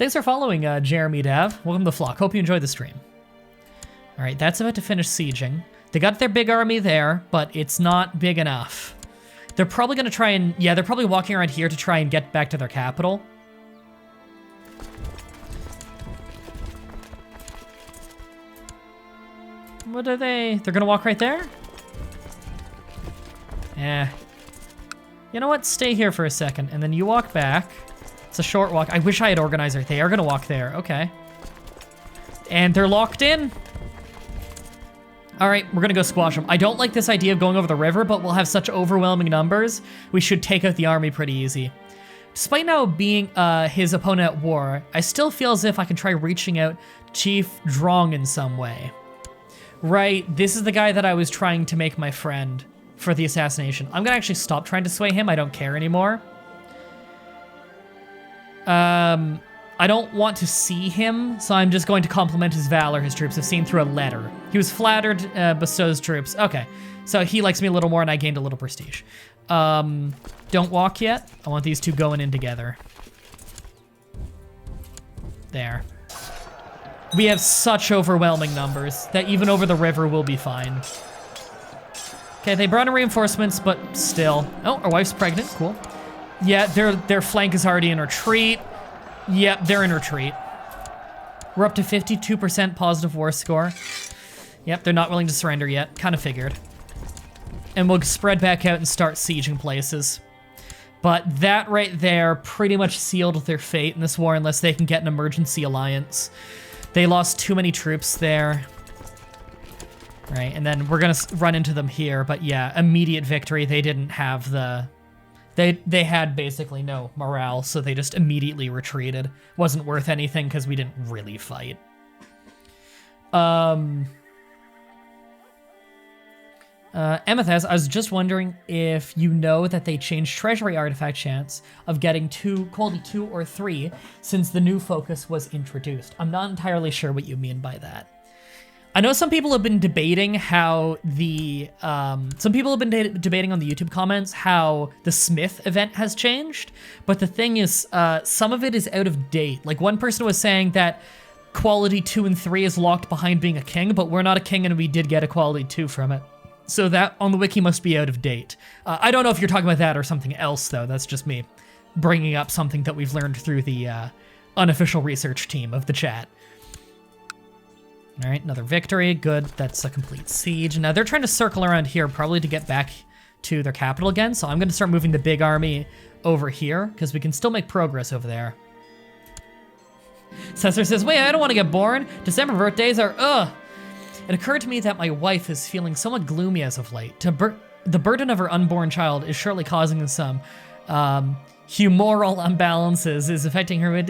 Thanks for following, Jeremy Dav. Welcome to the flock. Hope you enjoyed the stream. All right, that's about to finish sieging. They got their big army there, but it's not big enough. They're probably going to try and... Yeah, they're probably walking around here to try and get back to their capital. What are they? They're going to walk right there? Eh. You know what? Stay here for a second, and then you walk back. It's a short walk. I wish I had organizer. They are going to walk there. Okay. And they're locked in. All right, we're gonna go squash them. I don't like this idea of going over the river, but we'll have such overwhelming numbers, we should take out the army pretty easy. Despite now being his opponent at war, I still feel as if I can try reaching out Chief Drong in some way. Right, this is the guy that I was trying to make my friend for the assassination. I'm gonna actually stop trying to sway him. I don't care anymore. I don't want to see him, so I'm just going to compliment his valor his troops have seen through a letter. He was flattered, bestows troops. Okay, so he likes me a little more and I gained a little prestige. Don't walk yet. I want these two going in together. There. We have such overwhelming numbers that even over the river we'll be fine. Okay, they brought in reinforcements, but still. Oh, our wife's pregnant, cool. Yeah, their flank is already in retreat. Yep, they're in retreat. We're up to 52% positive war score. Yep, they're not willing to surrender yet. Kind of figured. And we'll spread back out and start sieging places. But that right there pretty much sealed their fate in this war unless they can get an emergency alliance. They lost too many troops there. Right, and then we're gonna run into them here. But yeah, immediate victory. They didn't have the... They had basically no morale, so they just immediately retreated. Wasn't worth anything because we didn't really fight. Amethyst, I was just wondering if you know that they changed treasury artifact chance of getting quality 2 or 3 since the new focus was introduced. I'm not entirely sure what you mean by that. I know some people have been debating how debating on the YouTube comments how the Smith event has changed, but the thing is, some of it is out of date. Like one person was saying that quality 2 and 3 is locked behind being a king, but we're not a king and we did get a quality 2 from it. So that on the wiki must be out of date. I don't know if you're talking about that or something else though. That's just me bringing up something that we've learned through the unofficial research team of the chat. All right, another victory. Good, that's a complete siege. Now they're trying to circle around here probably to get back to their capital again. So I'm gonna start moving the big army over here because we can still make progress over there. Cesar says, wait, I don't want to get born. December birthdays are, ugh. It occurred to me that my wife is feeling somewhat gloomy as of late. The burden of her unborn child is surely causing some humoral imbalances is affecting her.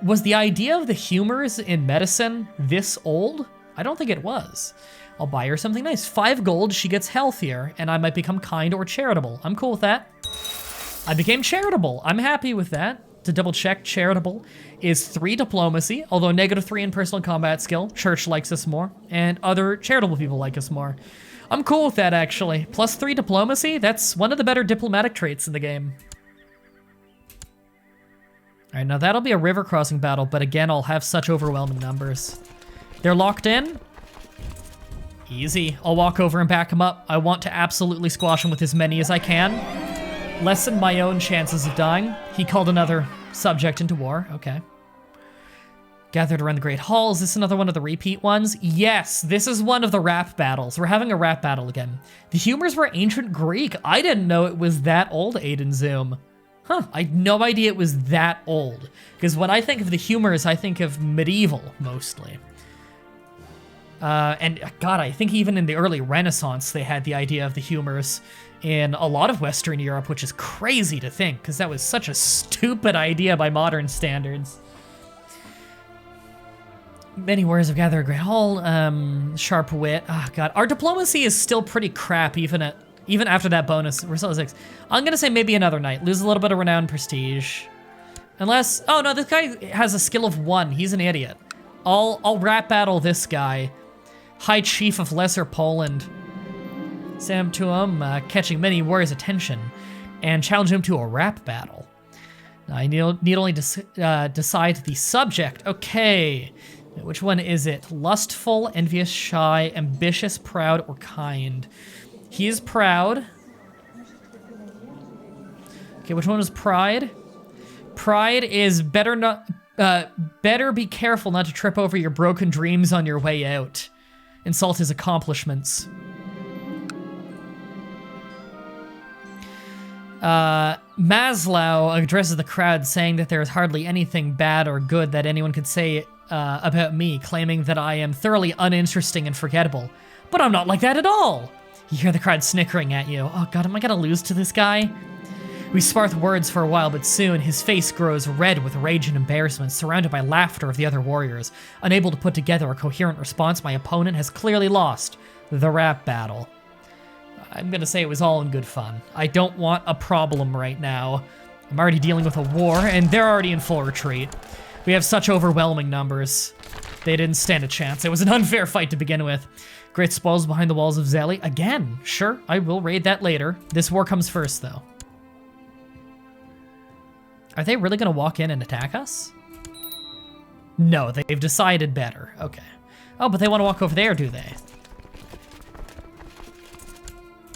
Was the idea of the humors in medicine this old? I don't think it was. I'll buy her something nice. 5 gold, she gets healthier, and I might become kind or charitable. I'm cool with that. I became charitable. I'm happy with that. To double check, charitable is 3 diplomacy, although -3 in personal combat skill. Church likes us more, and other charitable people like us more. I'm cool with that, actually. +3 diplomacy, that's one of the better diplomatic traits in the game. All right, now that'll be a river crossing battle, but again, I'll have such overwhelming numbers. They're locked in. Easy. I'll walk over and back him up. I want to absolutely squash him with as many as I can. Lessen my own chances of dying. He called another subject into war. Okay. Gathered around the Great Hall. Is this another one of the repeat ones? Yes, this is one of the rap battles. We're having a rap battle again. The humors were ancient Greek. I didn't know it was that old, Aiden Zoom. Huh, I had no idea it was that old. Because when I think of the humors, I think of medieval, mostly. And God, I think even in the early Renaissance, they had the idea of the humors in a lot of Western Europe, which is crazy to think, because that was such a stupid idea by modern standards. Many warriors have gathered at Great Hall, sharp wit. Oh God, our diplomacy is still pretty crap, even after that bonus. We're still at 6. I'm gonna say maybe another night. Lose a little bit of renown prestige. Unless, oh no, this guy has a skill of 1. He's an idiot. I'll rap battle this guy. High Chief of Lesser Poland. Sam to him, catching many warriors' attention, and challenge him to a rap battle. I need only decide the subject. Okay. Which one is it? Lustful, envious, shy, ambitious, proud, or kind? He is proud. Okay, which one is pride? Pride is better be careful not to trip over your broken dreams on your way out. Insult his accomplishments. Maslow addresses the crowd, saying that there is hardly anything bad or good that anyone could say about me, claiming that I am thoroughly uninteresting and forgettable. But I'm not like that at all! You hear the crowd snickering at you. Oh god, am I gonna lose to this guy? We spar words for a while, but soon his face grows red with rage and embarrassment, surrounded by laughter of the other warriors. Unable to put together a coherent response, my opponent has clearly lost the rap battle. I'm gonna say it was all in good fun. I don't want a problem right now. I'm already dealing with a war, and they're already in full retreat. We have such overwhelming numbers. They didn't stand a chance. It was an unfair fight to begin with. Great spoils behind the walls of Zeli. Again, sure, I will raid that later. This war comes first, though. Are they really gonna walk in and attack us? No, they've decided better. Okay. Oh, but they want to walk over there, do they?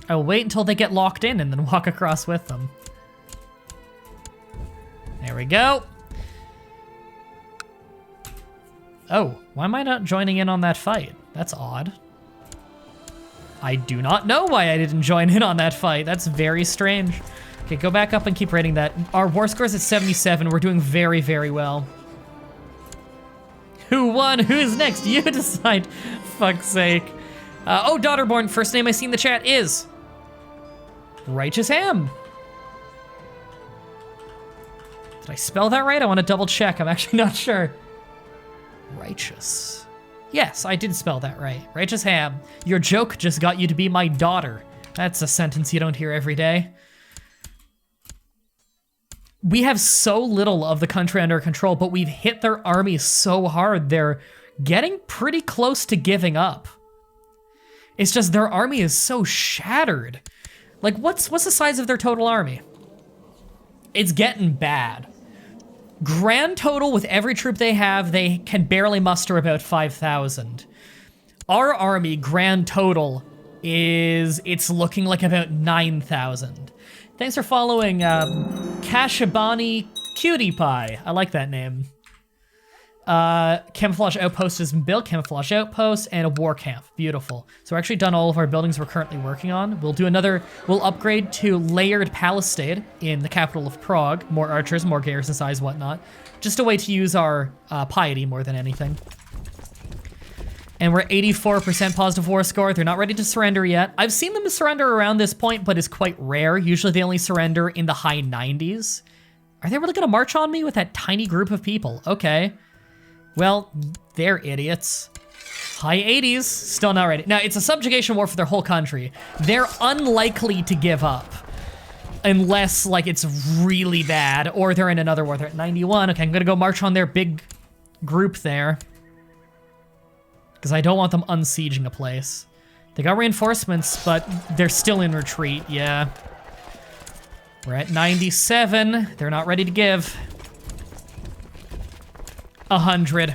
I'll wait until they get locked in and then walk across with them. There we go. Oh, why am I not joining in on that fight? That's odd. I do not know why I didn't join in on that fight. That's very strange. Okay, go back up and keep rating that. Our war score's at 77. We're doing very, very well. Who won? Who's next? You decide. Fuck's sake. Oh, Daughterborn, first name I see in the chat is Righteous Ham. Did I spell that right? I want to double check. I'm actually not sure. Righteous. Yes, I did spell that right. Righteous Ham. Your joke just got you to be my daughter. That's a sentence you don't hear every day. We have so little of the country under control, but we've hit their army so hard, they're getting pretty close to giving up. It's just their army is so shattered. Like, what's the size of their total army? It's getting bad. Grand total with every troop they have, they can barely muster about 5,000. Our army, grand total, it's looking like about 9,000. Thanks for following Kashabani Cutie Pie. I like that name. Camouflage Outpost has been built, Camouflage Outpost, and a War Camp. Beautiful. So we're actually done all of our buildings we're currently working on. We'll upgrade to Layered Palisade in the capital of Prague. More archers, more garrison size, whatnot. Just a way to use our piety more than anything. And we're 84% positive war score. They're not ready to surrender yet. I've seen them surrender around this point, but it's quite rare. Usually they only surrender in the high 90s. Are they really gonna march on me with that tiny group of people? Okay. Well, they're idiots. High 80s, still not ready. Now, it's a subjugation war for their whole country. They're unlikely to give up. Unless, like, it's really bad, or they're in another war. They're at 91. Okay, I'm gonna go march on their big group there. Because I don't want them unsieging a place. They got reinforcements, but they're still in retreat, yeah. We're at 97. They're not ready to give. 100.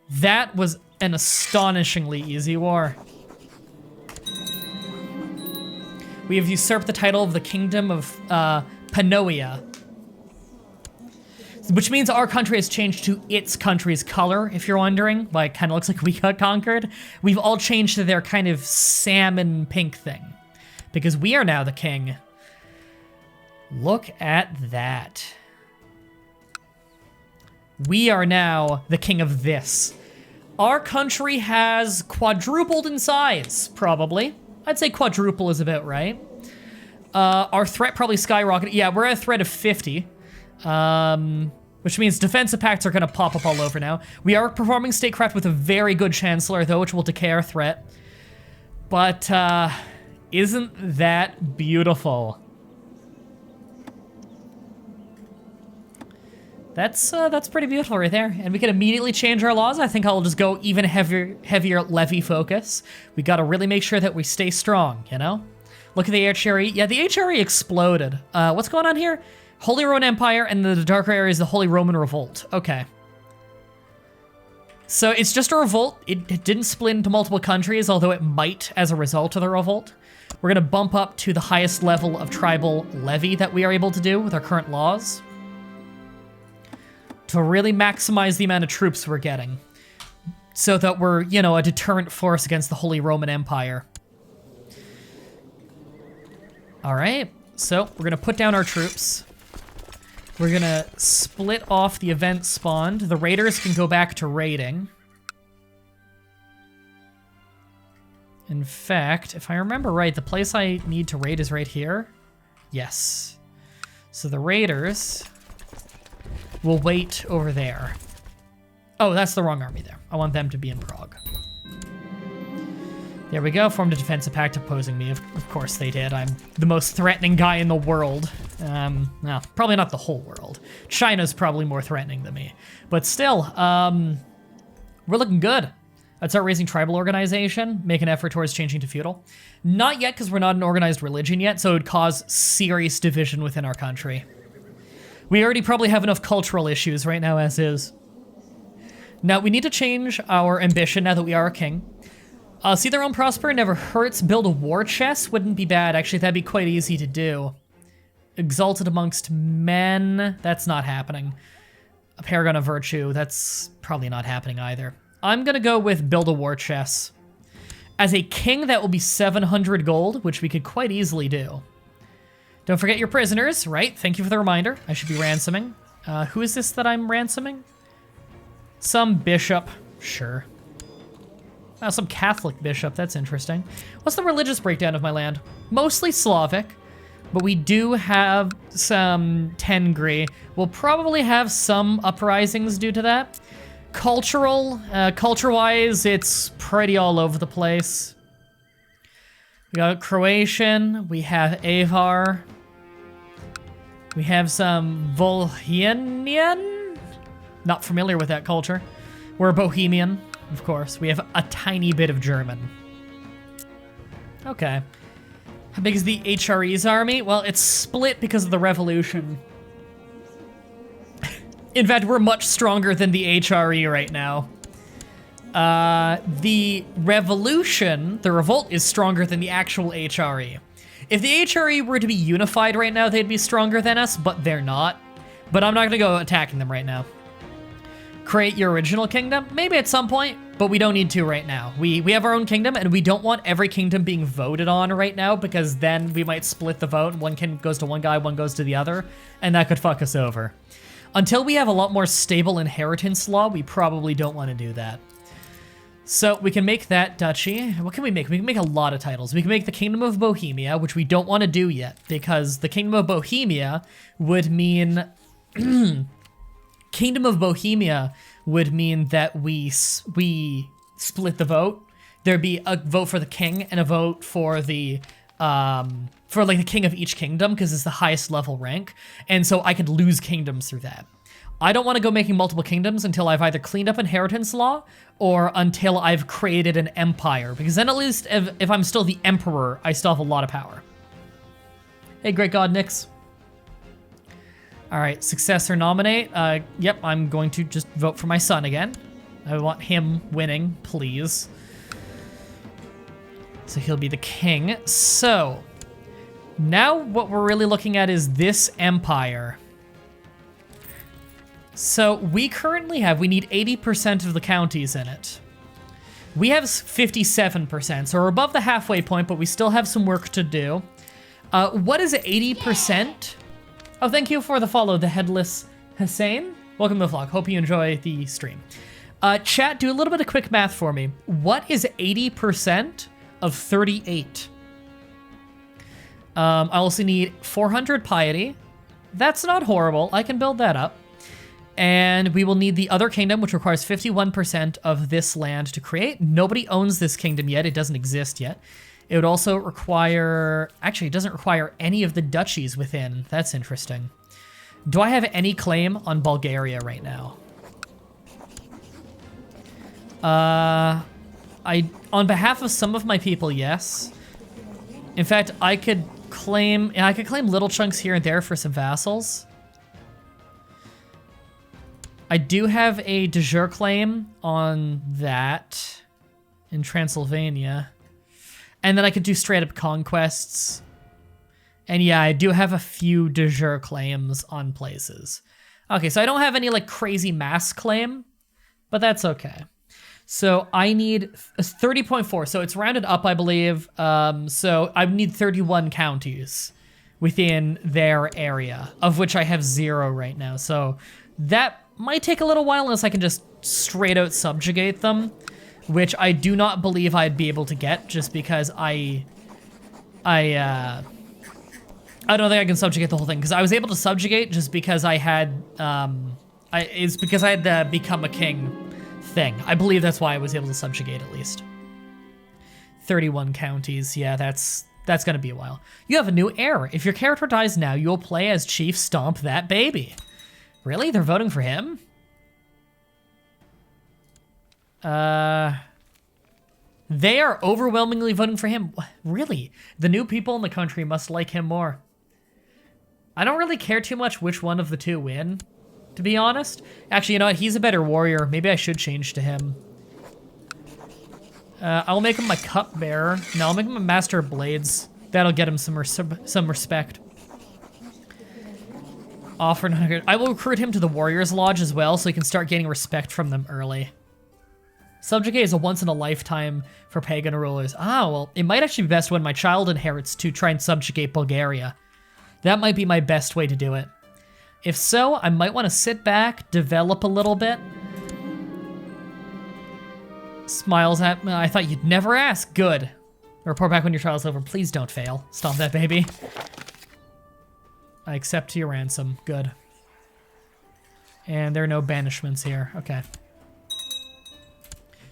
That was an astonishingly easy war. We have usurped the title of the Kingdom of Panoia, which means our country has changed to its country's color, if you're wondering. Why it kind of looks like we got conquered. We've all changed to their kind of salmon pink thing, because we are now the king. Look at that. We are now the king of this. Our country has quadrupled in size, probably. I'd say quadruple is about right. Our threat probably skyrocketed. Yeah, we're at a threat of 50. Which means defensive pacts are gonna pop up all over now. We are performing statecraft with a very good chancellor, though, which will decay our threat. But, isn't that beautiful? That's pretty beautiful right there. And we can immediately change our laws. I think I'll just go even heavier levy focus. We gotta really make sure that we stay strong, you know? Look at the HRE. Yeah, the HRE exploded. What's going on here? Holy Roman Empire, and the darker area is the Holy Roman Revolt. Okay. So it's just a revolt. It didn't split into multiple countries, although it might as a result of the revolt. We're gonna bump up to the highest level of tribal levy that we are able to do with our current laws to really maximize the amount of troops we're getting so that we're, you know, a deterrent force against the Holy Roman Empire. All right, so we're gonna put down our troops. We're gonna split off the event spawned. The raiders can go back to raiding. In fact, if I remember right, the place I need to raid is right here. Yes. So the raiders will wait over there. Oh, that's the wrong army there. I want them to be in Prague. There we go, formed a defensive pact opposing me. Of course they did. I'm the most threatening guy in the world. No, probably not the whole world. China's probably more threatening than me. But still, we're looking good. Let's start raising tribal organization, make an effort towards changing to feudal. Not yet, because we're not an organized religion yet, so it would cause serious division within our country. We already probably have enough cultural issues right now as is. Now, we need to change our ambition now that we are a king. See their own prosper never hurts. Build a war chest wouldn't be bad. Actually, that'd be quite easy to do. Exalted amongst men. That's not happening. A paragon of virtue. That's probably not happening either. I'm gonna go with build a war chest. As a king, that will be 700 gold, which we could quite easily do. Don't forget your prisoners, right? Thank you for the reminder. I should be ransoming. Who is this that I'm ransoming? Some bishop. Sure. Oh, some Catholic bishop, that's interesting. What's the religious breakdown of my land? Mostly Slavic, but we do have some Tengri. We'll probably have some uprisings due to that. Culture-wise, it's pretty all over the place. We got Croatian, we have Avar. We have some Bohemian? Not familiar with that culture. We're Bohemian. Of course, we have a tiny bit of German. Okay. How big is the HRE's army? Well, it's split because of the revolution. In fact, we're much stronger than the HRE right now. The revolution, the revolt, is stronger than the actual HRE. If the HRE were to be unified right now, they'd be stronger than us, but they're not. But I'm not gonna go attacking them right now. Create your original kingdom? Maybe at some point, but we don't need to right now. We have our own kingdom, and we don't want every kingdom being voted on right now, because then we might split the vote. One goes to one guy, one goes to the other, and that could fuck us over. Until we have a lot more stable inheritance law, we probably don't want to do that. So we can make that duchy. What can we make? We can make a lot of titles. We can make the Kingdom of Bohemia, which we don't want to do yet, because the Kingdom of Bohemia would mean... Kingdom of Bohemia would mean that we split the vote. There'd be a vote for the king and a vote for the the king of each kingdom, because it's the highest level rank. And so I could lose kingdoms through that. I don't want to go making multiple kingdoms until I've either cleaned up inheritance law or until I've created an empire, because then at least if I'm still the emperor, I still have a lot of power. Hey, great god, Nix. All right, successor nominate. Yep, I'm going to just vote for my son again. I want him winning, please. So he'll be the king. So now what we're really looking at is this empire. So we currently have, we need 80% of the counties in it. We have 57%, so we're above the halfway point, but we still have some work to do. What is 80%? Oh, thank you for the follow, the Headless Hussein. Welcome to the vlog. Hope you enjoy the stream. Chat, do a little bit of quick math for me. What is 80% of 38? I also need 400 piety. That's not horrible. I can build that up. And we will need the other kingdom, which requires 51% of this land to create. Nobody owns this kingdom yet. It doesn't exist yet. It would also require... Actually, it doesn't require any of the duchies within. That's interesting. Do I have any claim on Bulgaria right now? On behalf of some of my people, yes. In fact, I could claim little chunks here and there for some vassals. I do have a de jure claim on that in Transylvania. And then I could do straight up conquests. And yeah, I do have a few de jure claims on places. Okay, so I don't have any like crazy mass claim, but that's okay. So I need 30.4, so it's rounded up, I believe. So I need 31 counties within their area, of which I have 0 right now. So that might take a little while unless I can just straight out subjugate them, which I do not believe I'd be able to get just because I don't think I can subjugate the whole thing, because I was able to subjugate just because I had, it's because I had the become a king thing. I believe that's why I was able to subjugate at least. 31 counties, yeah, that's gonna be a while. You have a new heir. If your character dies now, you'll play as Chief Stomp That Baby. Really? They're voting for him? They are overwhelmingly voting for him. Really? The new people in the country must like him more. I don't really care too much which one of the two win, to be honest. Actually, you know what? He's a better warrior. Maybe I should change to him. I'll make him my cupbearer. No, I'll make him a master of blades. That'll get him some respect. Offer 900. I will recruit him to the Warriors Lodge as well, so he can start getting respect from them early. Subjugate is a once-in-a-lifetime for pagan rulers. Ah, well, it might actually be best when my child inherits to try and subjugate Bulgaria. That might be my best way to do it. If so, I might want to sit back, develop a little bit. Smiles at me. I thought you'd never ask. Good. Report back when your trial's over. Please don't fail. Stomp that baby. I accept your ransom. Good. And there are no banishments here. Okay.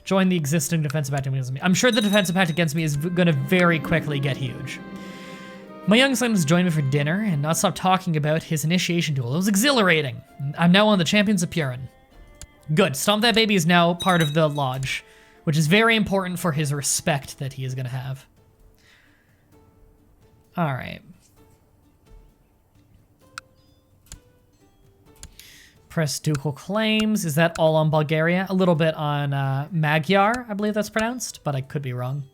Join the existing defensive pact against me. I'm sure the defensive pact against me is going to very quickly get huge. My young son has joined me for dinner and not stop talking about his initiation duel. It was exhilarating. I'm now one of the champions of Purin. Good. Stomp That Baby is now part of the lodge, which is very important for his respect that he is going to have. All right. Press ducal claims. Is that all on Bulgaria? A little bit on Magyar, I believe that's pronounced, but I could be wrong.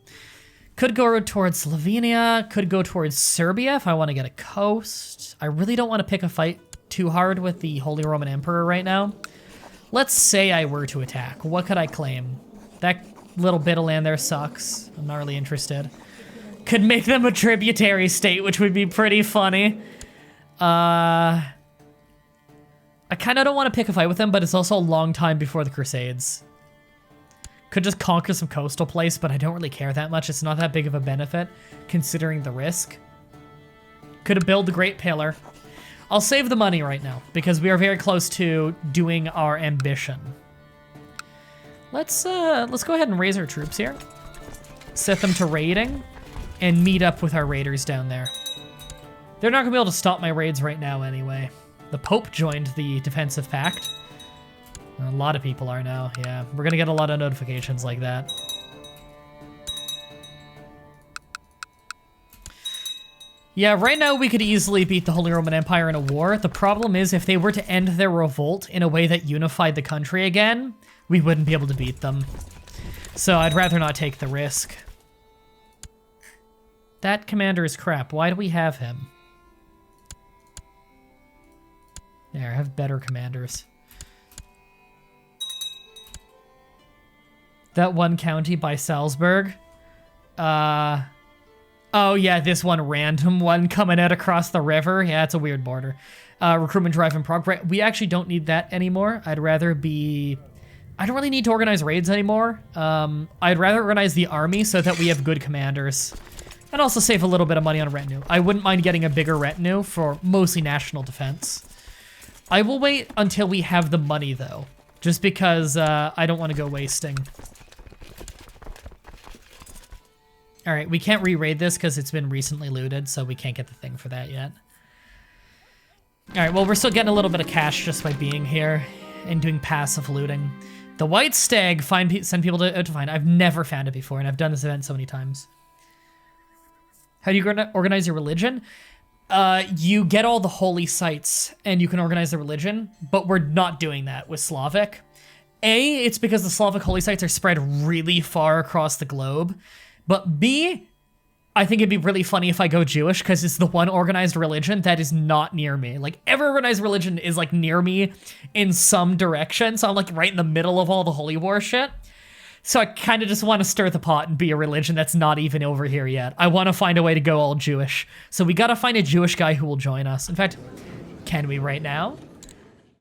Could go towards Slovenia. Could go towards Serbia if I want to get a coast. I really don't want to pick a fight too hard with the Holy Roman Emperor right now. Let's say I were to attack. What could I claim? That little bit of land there sucks. I'm not really interested. Could make them a tributary state, which would be pretty funny. I kind of don't want to pick a fight with them, but it's also a long time before the Crusades. Could just conquer some coastal place, but I don't really care that much. It's not that big of a benefit, considering the risk. Could build the Great Pillar. I'll save the money right now, because we are very close to doing our ambition. Let's go ahead and raise our troops here. Set them to raiding, and meet up with our raiders down there. They're not gonna be able to stop my raids right now anyway. The Pope joined the defensive pact. A lot of people are now, yeah. We're gonna get a lot of notifications like that. Yeah, right now we could easily beat the Holy Roman Empire in a war. The problem is if they were to end their revolt in a way that unified the country again, we wouldn't be able to beat them. So I'd rather not take the risk. That commander is crap. Why do we have him? There, have better commanders. That one county by Salzburg. Oh yeah, this one random one coming out across the river. Yeah, it's a weird border. Recruitment drive in Prague. We actually don't need that anymore. I'd rather be... I don't really need to organize raids anymore. I'd rather organize the army so that we have good commanders. And also save a little bit of money on retinue. I wouldn't mind getting a bigger retinue for mostly national defense. I will wait until we have the money though. Just because I don't want to go wasting. All right, we can't re-raid this because it's been recently looted, so we can't get the thing for that yet. All right, well, we're still getting a little bit of cash just by being here and doing passive looting. The White Stag, send people to find. I've never found it before, and I've done this event so many times. How do you organize your religion? You get all the holy sites and you can organize the religion, but we're not doing that with Slavic. A, it's because the Slavic holy sites are spread really far across the globe, but B, I think it'd be really funny if I go Jewish because it's the one organized religion that is not near me. Like, every organized religion is, like, near me in some direction, so I'm, like, right in the middle of all the holy war shit. So I kind of just want to stir the pot and be a religion that's not even over here yet. I want to find a way to go all Jewish. So we gotta find a Jewish guy who will join us. In fact, can we right now?